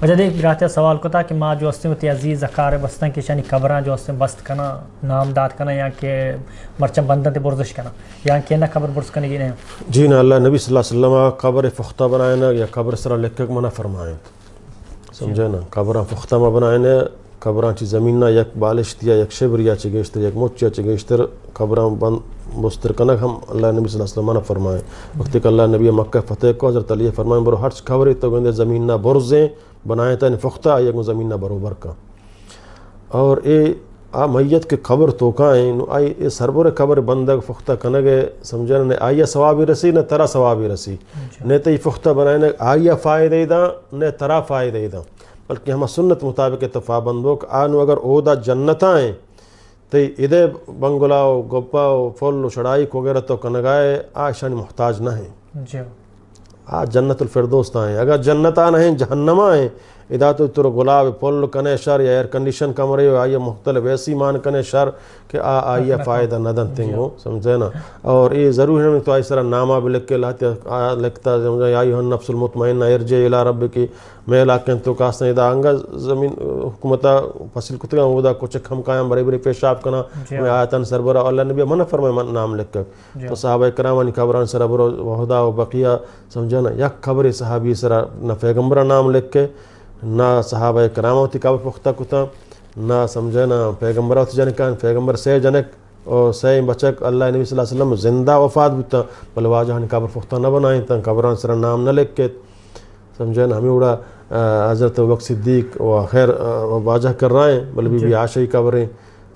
وجہ دیکھ براتے سوال کو تھا کہ ماں جو ہستے ہوتی عزیز اقارب بستن کی شانی قبراں جو ہستے بست کنا نام داد کنا یا کہ مرچم بندن تے برزش کنا یا کہ نہ قبر برز کنے گی نہیں جی نا اللہ نبی صلی اللہ علیہ وسلم قبر پختہ بنائے نا یا قبر سرا لکھ کے منع فرمائیں سمجھے نا قبراں پختہ ما بنائے نا قبراں چی زمین نا یک بالش دیا یک شبر یا چگیشتر یک موچیا چگیشتر قبراں بند مستر کنک ہم اللہ نبی صلی اللہ علیہ وسلم منع فرمائیں وقتی کہ اللہ نبی مکہ فتح کو حضرت علی فرمائیں برو ہر قبری تو گندے زمین نا برزیں بنائے تھا پختہ یک زمین نا بروبر کا اور اے آ میت کے قبر تو کائیں آئی اے سربر قبر بندگ پختہ کنگے سمجھے نہ آئیے ثوابی رسی نہ ترا ثوابی رسی نہ تو یہ پختہ بنائے نہ آئیے فائدہ دا نہ ترا فائدہ دا بلکہ ہم سنت مطابق اتفاق بندو کہ آنو اگر اودا جنتاں ہیں تو ادے بنگلاو گپاو فل شڑائی وغیرہ تو کنگائے آشان محتاج نہ ہیں جنت الفردوس ہیں اگر جنتاں ہیں جہنماں ہیں ادا تو تر گلاب پل کنے شر یا ایئر کنڈیشن کمرے آئیے مختلف ایسی مان کنے شر کہ آئیے فائدہ نہ دن تنگو سمجھے نا اور یہ ضرور ہے تو اس طرح نامہ بھی لکھ کے لکھتا سمجھے یا ایھا النفس المطمئنہ ارجعی الی ربک میں لاکن تو کاسن ادا انگا زمین حکومتہ فصل کتگا اودا کچھ کھم قائم بڑے بڑے پیشاب کنا میں آیتن سربرا اللہ نبی منع فرمائے نام لکھ کر تو صحابہ کرام قبران سربر وحدہ و بقیہ سمجھے نا یک قبر صحابی سرا نہ پیغمبر نام لکھ کے نہ صحابہ کرام ہوتی قبر پختہ کتا نہ سمجھے نا پیغمبر ہوتی جنکان پیغمبر سے جنک اور سے بچک اللہ نبی صلی اللہ علیہ وسلم زندہ وفات بتا بل واجہ ہنی قبر پختہ نہ بنائیں تا قبران سر نام نہ لکھ کے سمجھے نا ہمیں اڑا حضرت وقت صدیق و خیر واجہ کر رہے ہیں بل بی بی عائشہ قبریں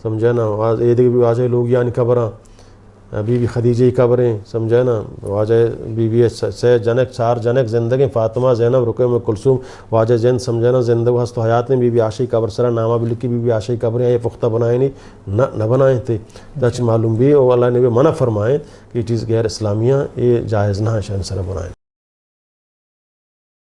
سمجھے نا یہ دیکھ بھی واجہ لوگ یعنی قبراں بی بی خدیجہ قبریں سمجھے نا واجہ بی بی سے جنک چار جنک زندگی فاطمہ زینب رقیہ کلثوم واجہ زند سمجھے نا زندگی ہست حیات میں بی بی عائشہ قبر سرا نامہ بھی لکھی بی بی عائشہ قبریں یہ پختہ بنائیں نہیں نہ بنائیں تھے تاچ معلوم بھی اور اللہ نے بھی منع فرمائیں کہ یہ چیز غیر اسلامیہ یہ جائز نہ ہے شہن سرا بنائیں